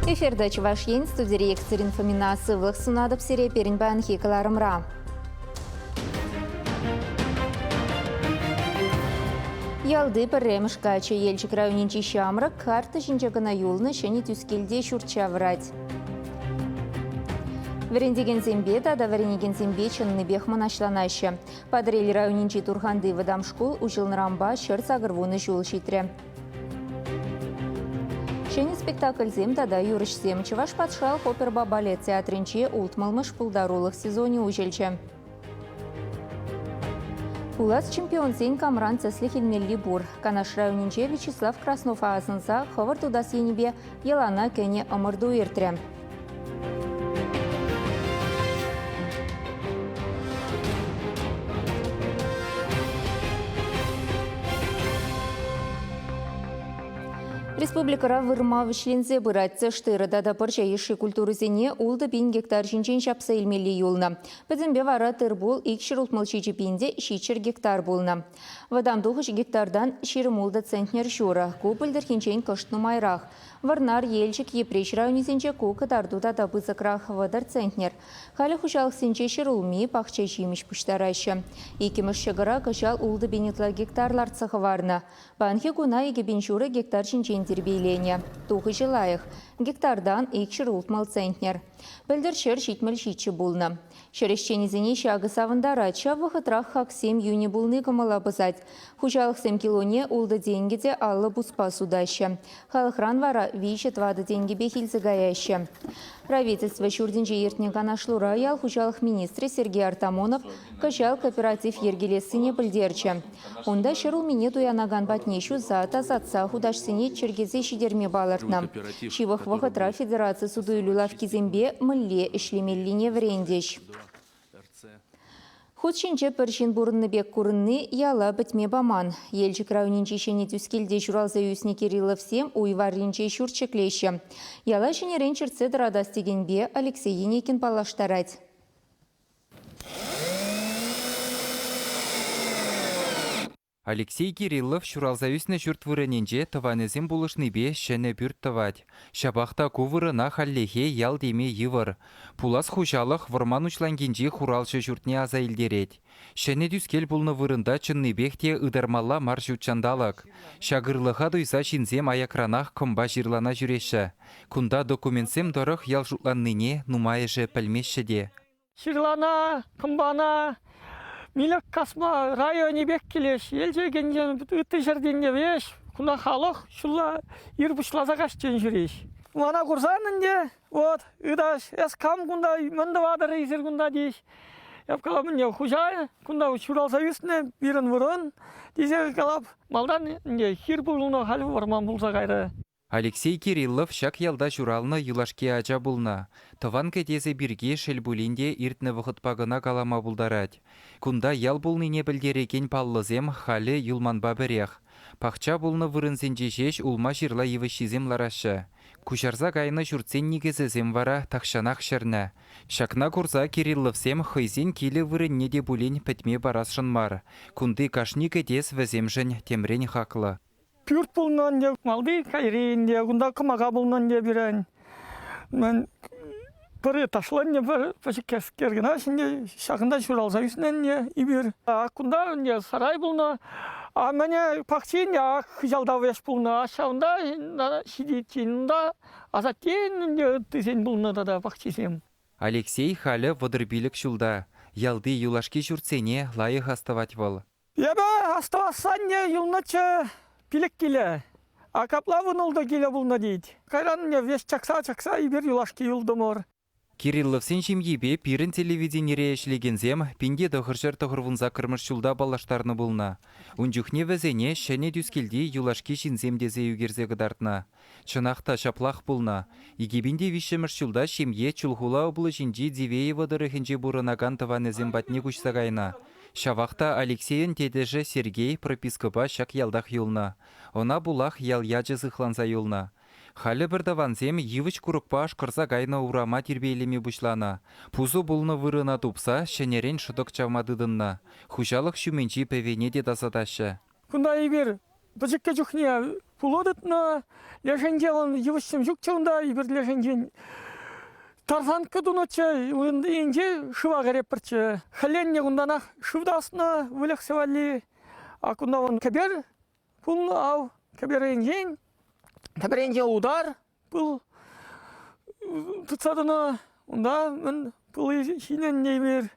Эфирда Чувашьен, студия Екатерин Фомина, сывлых сунадып серия перенбан хикаларымра. Ялды пірреміш качы елчік рауыненчі шамрак карты жинчагына юлны шәне түскелде шурчаврать. Варендеген зембе, тада варенеген зембе чынны бехман ашланашы. Падрель рауыненчі турханды вадам школ учылнырамба шыр сағырвуны жол шитре. Шәне спектакль зем тада юрышсем Чуваш патшал хоперба балет театрынче ултмалмыш пулдарулық сезоне ужелче. Улас чемпион зен камран цеслі хилмелли бур. Канаш рауыненче Вячеслав Краснов аасынса ховар тудас енебе елана кәне ымырду ертре. Республикара вырма вишлензе бұратцы штырыда да пырча еші культуры зене улды 1000 гектар жинчен шапса елмелі юлна. Бізімбе вара тырбул икшір ұлтмылчы жепенде шичір гектар болна. Вадам 9 гектардан ширым улды центнер жура, көпілдір хинчен кыштны майрақ. Варнар елчік епреш рауынезенче көкі дардуда да бызықрақ вадар центнер. Халі хұшалық сенче шырулми пақча жимеш пұштарайшы. Екіміш шығыра кышал улды бенетла гектарлар цығы варна. Банхи күна егебен журы гектар жинчен тербейлене. Тухы жылайық. Гектардан екшір ұлтмал центнер. Білдір шыр шитміл шитчі болны. Шырышченезіне шағы савындара вғытрах хақ 7 юни болны кымыла бызать. Хұжалық 7 килоне улды денгеде аллы бұспа судашы. Халықран вара вишет вады денге бехилзі гаяшы. Правительство шурденже ертіне канашлура ял хұжалық министрі Сергей Артамонов кашал кооператив ергелесіне білдерчі. Онда шырыл мине туянаган батнешу зата затса худашсыне чергезе шидерме балартна. Шивах вғытра Федерация суду үлілавки зембе мүлле ішлемеллине врендеш. Худшинче піршін бұрынны бек көрінні яла бітме баман. Елчік рауыненче шене түскелде журалза үйсіне Кириллов сем уйварринче шурчеклеші. Яла шене ренчерце дырадас дегенбе Алексей Енекин палаштарать. Алексей Кириллов шуралзависны жұрт вырыненже тыванезем булышны бе шәне бүрт тывать. Шабақта кувырына халлехе ял деме йывыр. Пулас хужалық вырман учлангенже хуралшы жұртне аза илдерет. Шәне дүскел булны вырында чынны бехте ыдармалла мар жұртчандалық. Шагырлыға дуйса шинзем аякранах кымба жирлана жүреші. Кунда документсем дорық ял жутланныне нумайыжы пәлмешші де. Ширлана, кымбана, Милек касма районе бек келеш, елже генжен үтті жерденде беш, күна халық шулла ирбушлаза қашчен жүреш. Мана курсанынде, вот, үдаш, эскам күнда мынды вады рейзер күнда дейш. Япкала міне хужай, күнда шуралса үстіне бірін вұрын, дейзе қалап, малдан хир бұлына халі варман бұлса қайры. Алексей Кириллов шак ялда журалны юлашке ача булна. Тыван кәтезе бірге шелбулинде иртні вғытпағына калама булдарать. Кунда ял булныне білдереген паллызем халі юлманба бірех. Пақча булны вырынзенже жеш улма жирла евішізем ларашы. Кушарза кайны жүртсен негізізем вара тақшанақ шырны. Шакна курза Кирилловсем хыйзен келі вырынне де булин пәтме барасшын мар. Кунды кашни кәтес віземжін темрен хақлы. Пюрт болынан де, малды кайрейін де, күнда қымаға болынан де бірін. Мен бірі ташлан де, бір пәшік керген ашын де, шақында шуралса үсінен де, ибір. Күнда сарай болына, мәне пақчейін де, жалда веш болына, ашауында, шидетчейінда, азаттен де, тізен болына да пақчейсем. Алексей халі вадырбилік шулда. Ялды юлашки жүртсене лайық аставать бол. Ебі, аставасан де, юлначы пилік келі. Акапла вұнылды келі бұлна дейді. Қайран веш чакса, ибір юлашки юлды мор. Кирилловсен жемгебе пирін телевиденире ешлегензем пенде дұғыржыр тұғырвынза кірміш жылда балаштарны бұлна. Унжухне вәзене шәне дүскелде юлашки шинземдезе югерзе гыдартна. Чынақта шаплақ бұлна. Игебінде вишеміш жылда шемге чулхула облы жинжи Дивеева дырыхенже бұрынаган тыванезем батне күшсағайна. Шавақта Алексейін тедежі Сергей пропискыба шак ялдақ юлна. Она булах ял яджы зықланса юлна. Халі бірдаванзем евіч күрікпа ашқырса гайна урама тербейлеме бұшлана. Пузу бұлны вырына тупса, шенерен шыдық чавмадыдынна. Хужалық шуменчи пәвене де дасадашы. Күнда ебір, бұжыққа жүхне пулодытна лешенже он евшим жукчонда ибер лешенжен тарзанка дуноча инже шыва гарепперче халенне гунданах шывдасна вылексевали акунда он кебер пул ау кеберенжен кеберенже удар пул тыцадына унда мен пул хинен небер.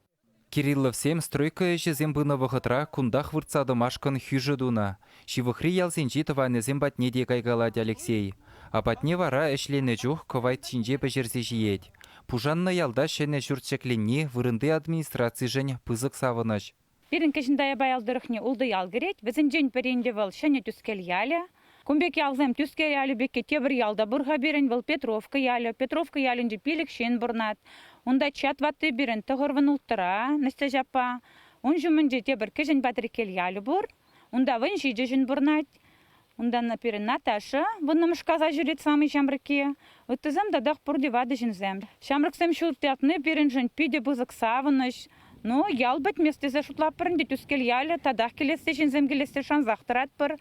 Кириллов сем стройка ешезем бына вахытра кундах выртсады машкан хюжы дуна. Шивыхри ялсенчи тыванезем батне де кайгалать Алексей. А батне вара эшлене жух ковайт чинже бежерсе жиет. Пужанна ялда шене журтчекленни вырынды администрации жень пызык савыныш. Бирин кешіндая баялдырықне улды ял керет, бізін жен перенде выл шене түскел ялі. Кумбек ялзем түскел ялі бекке тебір ялда бұрға берін выл Петровка ялі. Петровка ялінже пилік шен бұрнат. Онда чат ватты берін тұғырвын ұлттыра, ністі жапа. Он жүмінже тебір кешін батырекел ялі бұр. Онда вын жиджі жын бұрнат. Онда наперін Наташа, вынны мышказа жүрет самый шамрыке. Өттізім дадақ бұрды вады жынзем. Шамрыксем шултятны берін жын пиде бұзық савыныш. Ну, ял бәт местезе шутлап бірінде түскел ялі, тадақ келесте жынзем келесте шанзақтырат бір.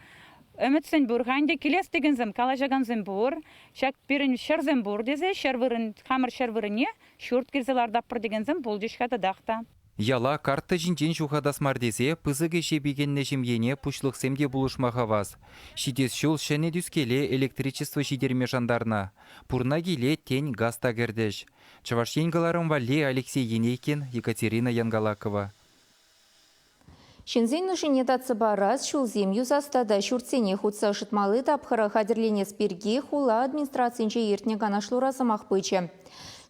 Ömetsen burgande kilestegen zem kalajagан zem bur, şak birin şerzem bur deze, şervırın hamır şervırıne, şurt kirzelarda pır degen zem bulcuşkada dağta. Яла карта жинчен жухадас мардезе пызыгы шебегенне жемьене пушлық семде булышмаға ваз. Шидес шул шәне дүскеле электричество жидерме жандарна. Пурна келе тень газ тагердеш. Чавашенгаларым вале Алексей Енейкин, Екатерина Янгалакова. Шинзен нышыне татсы бараз шулзем юзастада шуртсене хутса шытмалы тапхыра хадерлене спирге хула администрациянче ертне канашлурасы махпыче.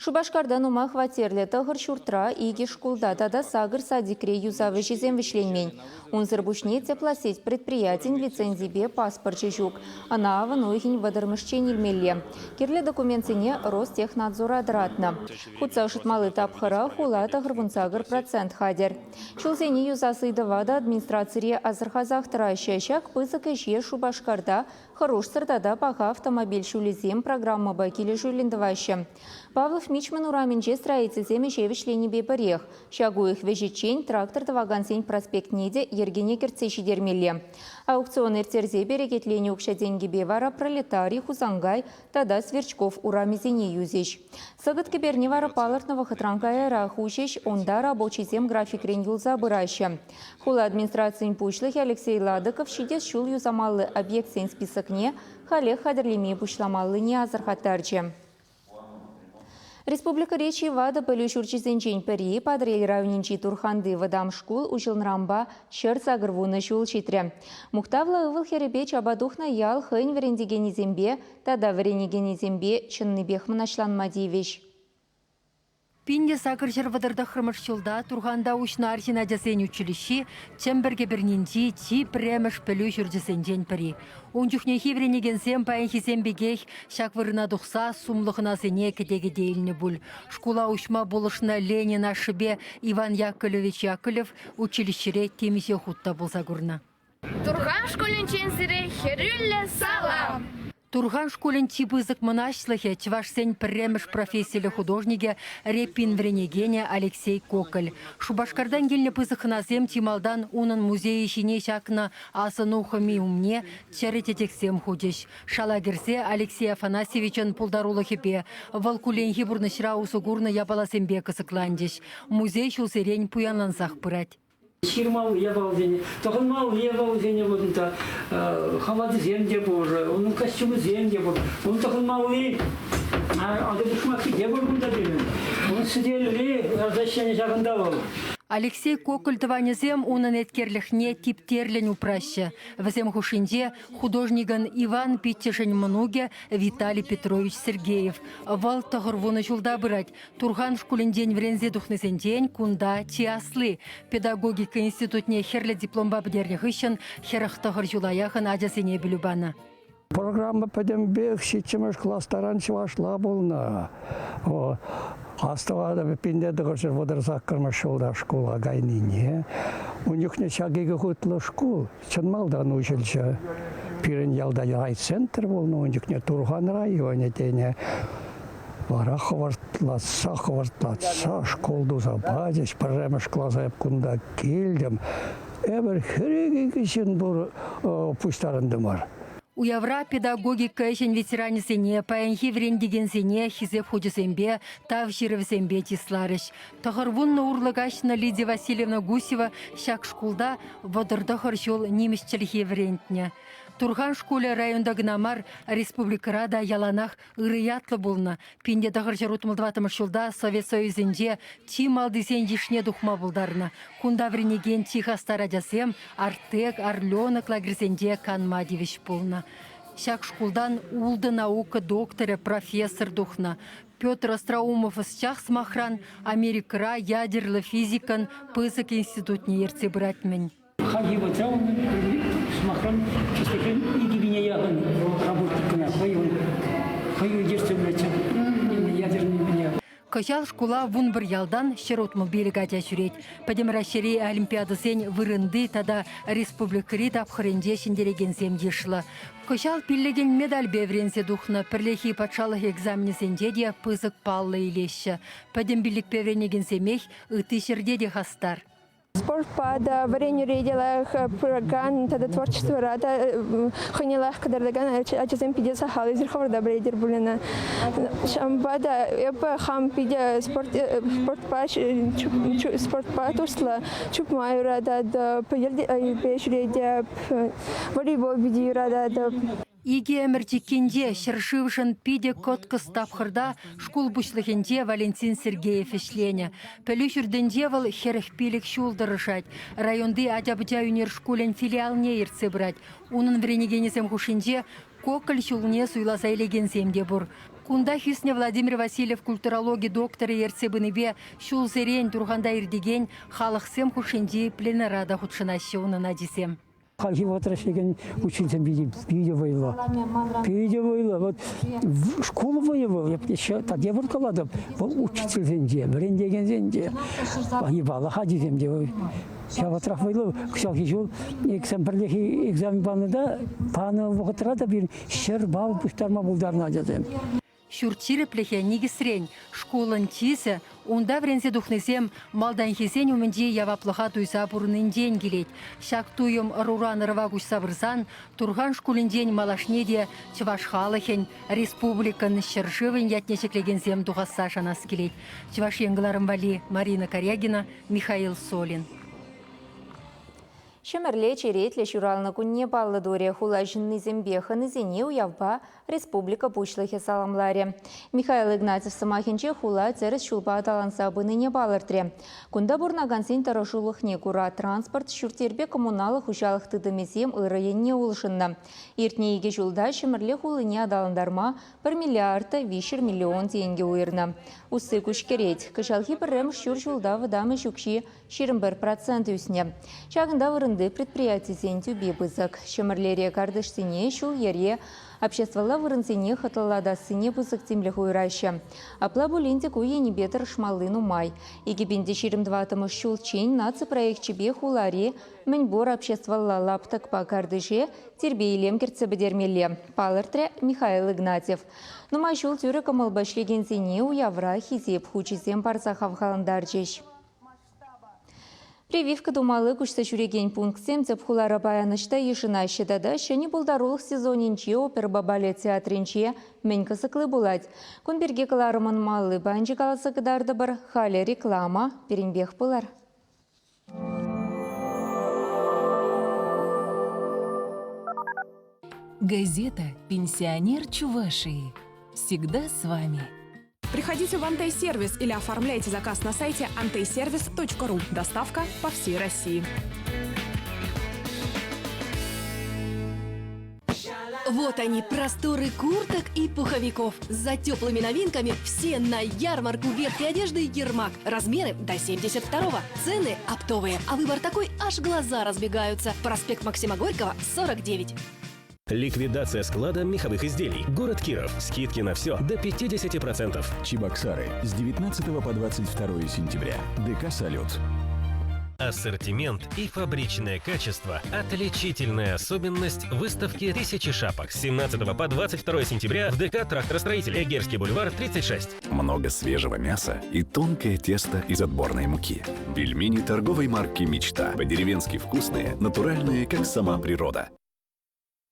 Шубашкардан ума хватерле тахыр шуртра иги шкулда тада сагыр садикре юзавы жезем вишленмень. Унзыр бушне теплосеть предприятин лицензибе паспорт жук. Ана авануихин вадырмышчен илмелле. Кирле документине Ростехнадзор адратна. Хутса шытмалы тапхыра хула тахыр вунсагыр процент хадер. Шулзене юзасы давада администрация азырхазахтыра щащак пызык еше Шубашкарда хорош сырдада паха автомобиль шулезем программа бакиле жулиндываще. Павлов Мичман ураменче строительзем ешевишлени бепарех. Шагу их вежечень трактор тавагансень проспект Неде ергене керцеши дермелле. Аукцион эртерзе берекетлене укша деньги бевара пролетарий хузангай тада Сверчков урамезене юзеш. Сагыт кеберне вара палыртного хатранкая хушеш онда рабочий зем график рен юлза быраща. Хула администрациян пушлых Алексей Ладыков шидес шул юзамаллы объект сен списокне халех хадерлеме пушламаллы не азархаттарче. Республика Речи вада пылюшурчизенчень пери подрель равнинчи турханды вадам шкул училнрамба шерца грвуна шул читре. Мухтавла ывыл херебе чабадухна ял хэнь верендигени зембе, тада веренигени зембе чынны бехманашлан мадивиш. Пинде сакыр жервадырда хырмышчылда турганда учна архина жасен училищи, чемберге бернинчи чи премеш пелю жүржесенжен пери. Унчухне хивренеген сем паенхисем бегех, шаквырына духса сумлыхына сене кедеге дейліне бүл. Шкула учма болышына Ленина шыбе Иван Яковлевич Яковлев училищере темисе хутта болса гурна. Турган школинченсире херюлле салам! Турган школен чипызык мынашлыхе чвашсен премеш профессиялы художнике Репин Вренегене Алексей Коколь. Шубашкардан гельне пызыхназем тималдан унын музей ишине шакна асынухами умне чаритетексем худеш. Шалагерсе Алексей Афанасьевичен пулдарулы хепе. Валкуленхи бурнышра усугурна ябаласембе кысыкландеш. Музей шулсерень пуянлансах пырать. Ширмал ебал зене, тохынмал ебал зене болында, халаты земде бор, onun костюмы земде бор, onun тохынмал ли, ады душмаки де бор бunda демен, onun сидели разрешение жағында бол. Алексей Коколь тыванезем унын эткерлихне типтерлен упраще. Вазем хушинде художниган Иван Питтешень Мнуге Виталий Петрович Сергеев. Вал тағырвуны жылда бырать. Турган шкуленден врензе духнесенден кунда тиаслы. Педагогика институтне херле дипломба бдерних ищен херах тағыр жылаяхан адясене білюбана. Программа пәдембек шетчемеш класстаран чывашла болна. Аставада пинде дығыршыр водырсақ кірміш жолда школа гайнине. У них не шагиге хутлы школ. Чынмалдан училча. Пирен ялда райцентр болна. У них не Турган районе тене. Вара хвартлатса школду забадеш. Паремеш клаза кунда келдем. Эбір хіреге кешен бұр пұштарынды бар. Уявра педагогика ешен ветеранисене, паянхи врендигенсене, хизеп худжесембе, тав жиревсембе тисларыш. Тахарвунна урлыгашна Лидия Васильевна Гусева шак шкулда водырдахар жол немесчілхе врентне. Турган школе районда гнамар республикарада яланах ырыятлы болна. Пенде дағыр жарутмылдыватымыш жылда Совет Союзінде тималдысен ешне духма болдарына. Кунда вренеген тихастара жасем, артек, арленок лагерсенде канма девиш болна. Шак шкулдан улды наука докторы, профессор духна. Петр Остроумов исчах смахран, Америкара ядерлы физикан пызык институтне ерце братмен. Хагива Цауна, Смахан, Чистакен, и Гибиня Яган, работникана, хаю естественность, ядерный меня. Качал школа вун бір ялдан шеротмыл берегатя жүреть. Падем расшири олимпиада сен вырынды тада республикари тапхыренде шендереген земдешла. Качал пиллеген медаль бевренсе духна, пірлехи патшалық экзамені сенде де пызык паллы илеші. Падем билік бевренеген семех ыты жерде де хастар. Спорт пада, варенье редилах, проган, тогда творчество рада, ханилах, когда даган, ачазем пидеса хал, из рховарда брейдер булина. Шамбада, я хам пидя спорт пад усла, чуп маю рада, да поерди, пеш редя, волейбол биди рада, да. Иге әміртекенде шыршывшын пиде коткыс тапқырда школ бұшлығынде Валентин Сергеев ішлене. Пөлі жүрдінде выл херехпилік шулдырышать. Районды адябыдя үнер школен филиалне ерце брать. Унын вренегенесем хушинде коколь шулне суйласа елегенсемде бұр. Кунда хюсне Владимир Васильев культурологи докторы ерцебінібе шул зерен тұрғанда ердеген халықсем хушинде пленарада худшынашы унына десем. Хагива возвращеген учителем видео воевала. Видео воевала. Вот в школу воевал. Я еще тогда воркала, учитель зенде, врендеген зенде. Воевала, хади зенде. Я вот трах воевал, ксял хижул, экзамперлехи экзамен банында, паны воготрада бир шербал пуштарма булдарна дедем. Шурчире плехе нигисрень, школан тисе, унда врензе духнесем, малдан хесень уменде яваплыха туйса бурнын день келет. Шак туйым руран рвагуш сабырсан, турган школын день малашнеде чывашхалыхен, республикан шыршывын ятнешеклегензем духаса шанас келет. Чываш еңгіларым вали Марина Корягина, Михаил Солин. Шемерле черетле шуралны күнне баллы доре хула жынны зембеха нызене уявба республика пучлыхе саламларе. Михаил Игнатьев самахинче хула церес шулба аталанса быныне балыртре. Кунда бурнаган сен тарашулыхне кура транспорт шуртербе коммуналық хушалық тыдымезем ырайенне улышынна. Иртне еге жулда шемерле хулыне адаландарма 1 миллиард 5 миллион тенге уйырна. Усы күш керет. Кышалхи біррем шур жулда выдамы жүкші 21% үсіне. Шағында вырынды предприятий сен тюбе бызык. Шемерлере кардышсыне шул ере обществола вырынсене хатылада сыне бызык темлі хуйраща. Апла булинде куе бетер шмалыну май. Егебенде 22 шул чейн наци проектчебе хуларе мінбор обществола лаптак па кардыше тербейлем керце бедермеле. Палыртре Михаил Игнатьев. Нума шул тюрі камыл башлегенсене уявра хизеп хучизем парсахав халандарчеш. Прививка думалы күшті жүреген пунктсем цепхулара баянышта ешіна шедада шыны болдарулық сезонинче опер балет театринче мен кысықлы болад. Күнберге кыларымын малы банжы қаласы кыдарды бір халі реклама перенбех болар. Газета «Пенсионер Чувашии». Всегда с вами. Приходите в Антей-сервис или оформляйте заказ на сайте antayservice.ru. Доставка по всей России. Вот они, просторы курток и пуховиков. За теплыми новинками все на ярмарку верхней одежды «Ермак». Размеры до 72-го. Цены оптовые. А выбор такой, аж глаза разбегаются. Проспект Максима Горького, 49. Ликвидация склада меховых изделий. Город Киров. Скидки на все до 50%. Чебоксары с 19 по 22 сентября. ДК «Салют». Ассортимент и фабричное качество – отличительная особенность выставки «1000 шапок» с 17 по 22 сентября в ДК «Тракторостроитель», Эгерский бульвар, 36. Много свежего мяса и тонкое тесто из отборной муки. Пельмени торговой марки «Мечта». По-деревенски вкусные, натуральные, как сама природа.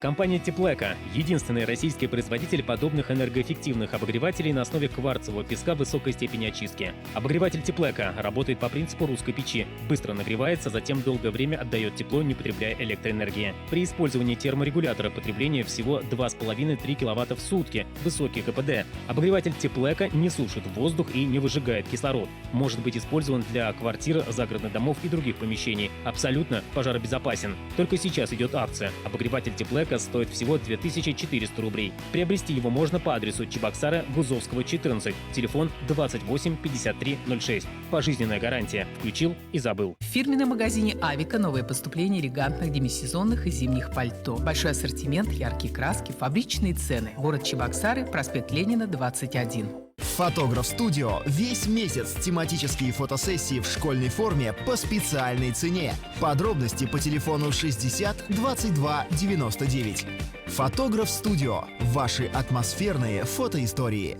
Компания Теплека – единственный российский производитель подобных энергоэффективных обогревателей на основе кварцевого песка высокой степени очистки. Обогреватель Теплека работает по принципу русской печи. Быстро нагревается, затем долгое время отдает тепло, не потребляя электроэнергии. При использовании терморегулятора потребление всего 2,5-3 кВт в сутки. Высокий КПД. Обогреватель Теплека не сушит воздух и не выжигает кислород. Может быть использован для квартир, загородных домов и других помещений. Абсолютно пожаробезопасен. Только сейчас идет акция. Обогреватель Теплека стоит всего 2400 рублей. Приобрести его можно по адресу Чебоксара, Гузовского, 14, телефон 28 53 06. Пожизненная гарантия. Включил и забыл. В фирменном магазине «Авика» новое поступление элегантных демисезонных и зимних пальто. Большой ассортимент, яркие краски, фабричные цены. Город Чебоксары, проспект Ленина, 21. Фотограф Студио. Весь месяц тематические фотосессии в школьной форме по специальной цене. Подробности по телефону 60 22 99. Фотограф Студио. Ваши атмосферные фотоистории.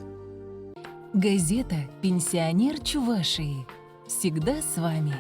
Газета «Пенсионер Чувашии». Всегда с вами.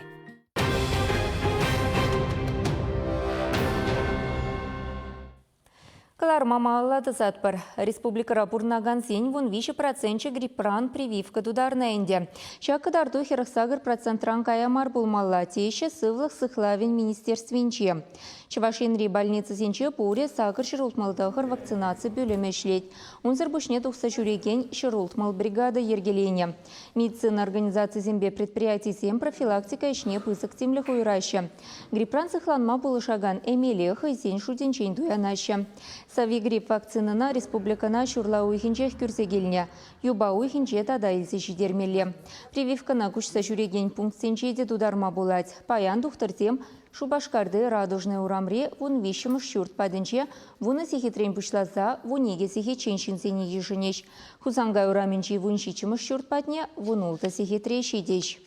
Калар мамаллады затпыр. Республикара бурнаган сень вон 5% гриппран прививка дударна инде. Шакадарду херахсагр процентран каямар булмалла тейші сывлық сықлавин министерственче. Чувашинри больницы сенче пуре сагыр шырултмалдағыр вакцинация бөлемешлет. Унзыр бушне тухса жүреген шырултмал бригада ергелене. Медицина организации зембе предприятий сем профилактика ишне пысық темліх уйраще. Гриппран сықланма булышаган эмелех и сень шуденчен дуянаще. Сави грипп вакцинына республикана шурла уйхинчех күрсегеліне. Юба уйхинче тада илсе шидермелі. Прививкана күшса жүреген пункт сенчеде дударма булать. Паян тухтыртем Шубашкарды радужный урамре вон вишіміш шүрт падынче, вуны сихитрен пушлаза, вунеге сихиченшін сені ешінеш. Хузангай ураменче вун шичіміш шүрт падне, вун улта сихитре шидеш.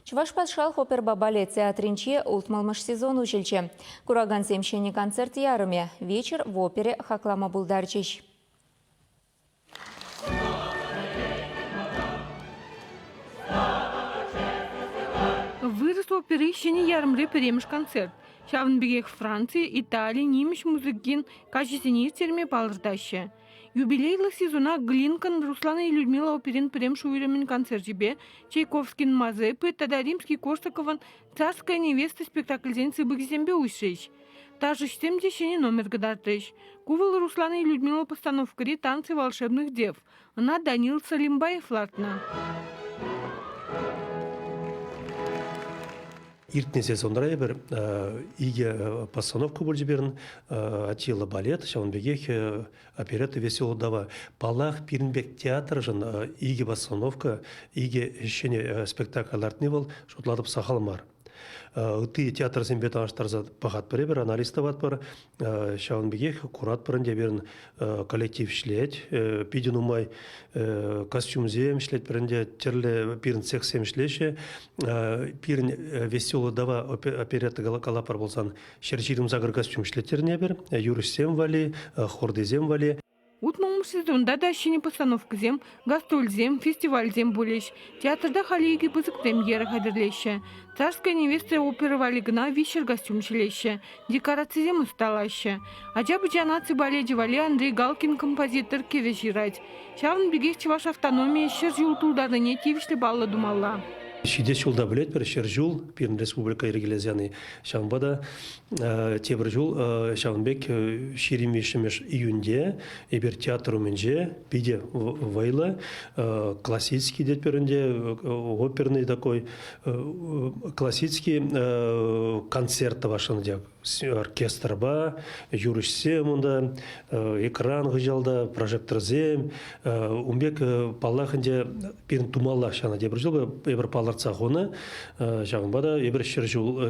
Чуваш патшал хопер бабале театринче ултмалмыш сезон училче. Кураган семшені концерт ярыме, вечер в опере хаклама булдарчеш. Вырос оперы еще не ярмре перемеш концерт. Шавнбегех Франции, Италии, немеш музыкин качественнее терме палыртаще. Юбилейлы сезона Глинкан, Руслана и Людмила оперин перемеш уйремен концертебе, Чайковскин Мазепы, тогда Римский Корсакован «Царская невеста» спектакль день цыбыгзембе уйшеш. Та же штемдещение номер гадартеш. Кувал Руслана и Людмила постановка «Танцы волшебных дев». Она Данил Салимбаев лартна. Иртне сезонра бір иге постановка бұл жіберін атилы балет, шауынбегех оперетта весело дава. Палах Пирнбек театр жын иге постановка, иге шене спектакльлартны бол, шутладып сахалмар. Ты театр зембе таштарза пахат бір аналистоват бар, шауынбегех курат бірінде берін коллектив шлет, пиден умай костюм зем шлет бірінде терлі пирін сексем шлеше, пирін весело дава оперетта калапар болсан шерчирим загыр костюм шлеттеріне бір, юрышсем вали, хордезем вали. Утмалмыш сезонда да шене постановка зем, гастроль зем, фестиваль зем булеш. Театрда халейги пызык премьера хадырлеше. Царская невеста опера валигна вишер костюм шлеше. Декорации зем усталаще. Аджабы джанации баледжи вали Андрей Галкин композитор кережирать. Шавн бегех чуваш автономия шер жултулдарды не тивишли балла думалла. Шидес жылда білет бір шер жул, Пирн республика ергелезяны шамбада тебір жул шавынбек шерим вешімеш июнде, ебір театру менже, биде вайла, классический дет бірінде, оперный такой, классический концерт вашында, оркестр ба, юрышсе мұнда, экран ғыжалда, прожектор зем, умбек паллахынде Пирн тумалла шана дебір жыл, ебір паларца ғоны, шағынбада ебір шер жул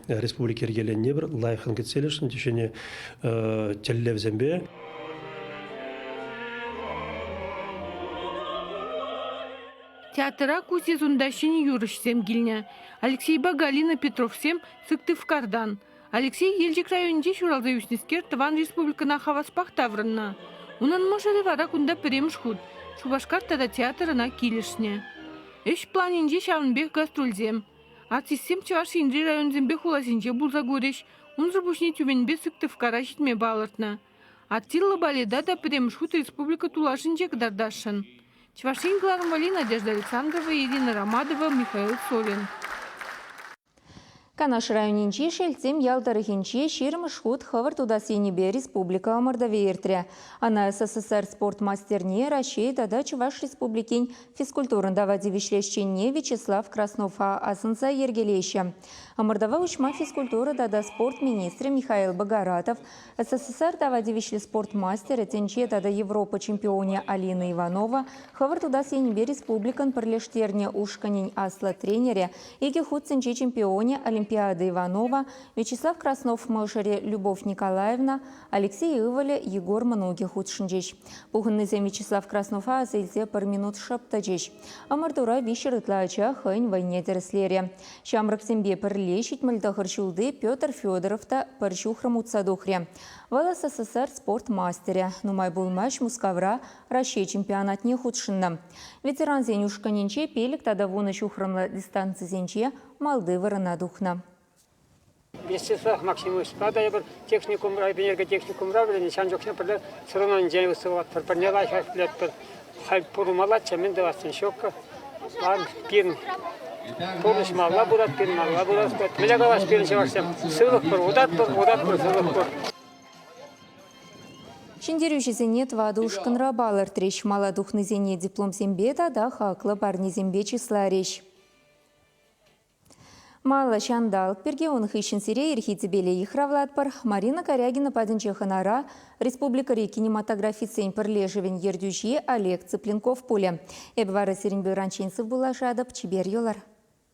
республика ергелен небір лайқын кетселешін, тешене теллев зембе. Театра ку сезонда шене юрышсем гильня. Алексей Багалина Петровсем Сыктывкардан. Алексей Ельчик районде шуралза юснискер Тыван республикана хаваспах таврынна. Унан мошары вара кунда перемш худ. Шубашкар тада театрына килишне. Эш планинде шавынбек гастрользем. Артистсем Чуваш Индри район зембе хуласинче булза гореш. Унзыр бушне тюбенбе Сыктывкара житме балыртна. Аттилла баледа да Премшхут республика тулашын жекдардашын. Чувашин Глармвали, Надежда Александрова, Ирина Ромадова, Михаил Солин. Канаш районинчи шельцем ялтарыхинчи ширмышхут хавар тудасенебе республика Мордовия иртре. Ана СССР спортмастерне Россия тада Чуваш республикин физкультурында вадивишлещенне Вячеслав Краснова асынса ергелеща. Мордова учма физкультура тада спорт-министр Михаил Богоратов, СССР тада вадивишле спортмастер тенче тада Европа чемпионе Алина Иванова, хавар тудасенебе республикан парлештерне ушканин асла тренере, иги худсенче чемпионе Олимпиада Иванова, Вячеслав Краснов Мышере Любовь Николаевна, Алексей Ивале Егор Многих худшинчеш. Пухыннызем Вячеслав Краснова азельзе пар минут шаптачеш. Амартура вишер ытлача хань войне дерслере. Шамраксембе парлещить мальдахарчулды Петр Федоровта парчухрам утсадухре. В СССР спортмастере. Нумай булмаш мускавра Россия чемпионатне худшинна. Ветеран зенюшканинче пелик тада вуна чухрамла дистанции зенче Молдыварына духна. Вячеслав Максимович, правда, я был техникум, энерготехникум равлен, чанчокне пырда сырынан жай высылат, парнела лет хай пурумалат, чамен давастен щекка, пин. Помнишь, мала бурат, пин мала бурат, мелягаваш пин чевашсем, сылых пыр, удат пыр, сылых пыр. Шиндерюшізіне твадушкынра балыр треш маладухны зене диплом зембета да хақлы барни зембе числа реш. Мала шандал перге оных ищен сире ирхитебеле ихравлат пар Марина Корягина паденче ханара Республика кинематографии цень парлежевен ердюжи Олег Цыпленков поле. Эбвара Серенбел Ранчинцев была жадап чибер йолар.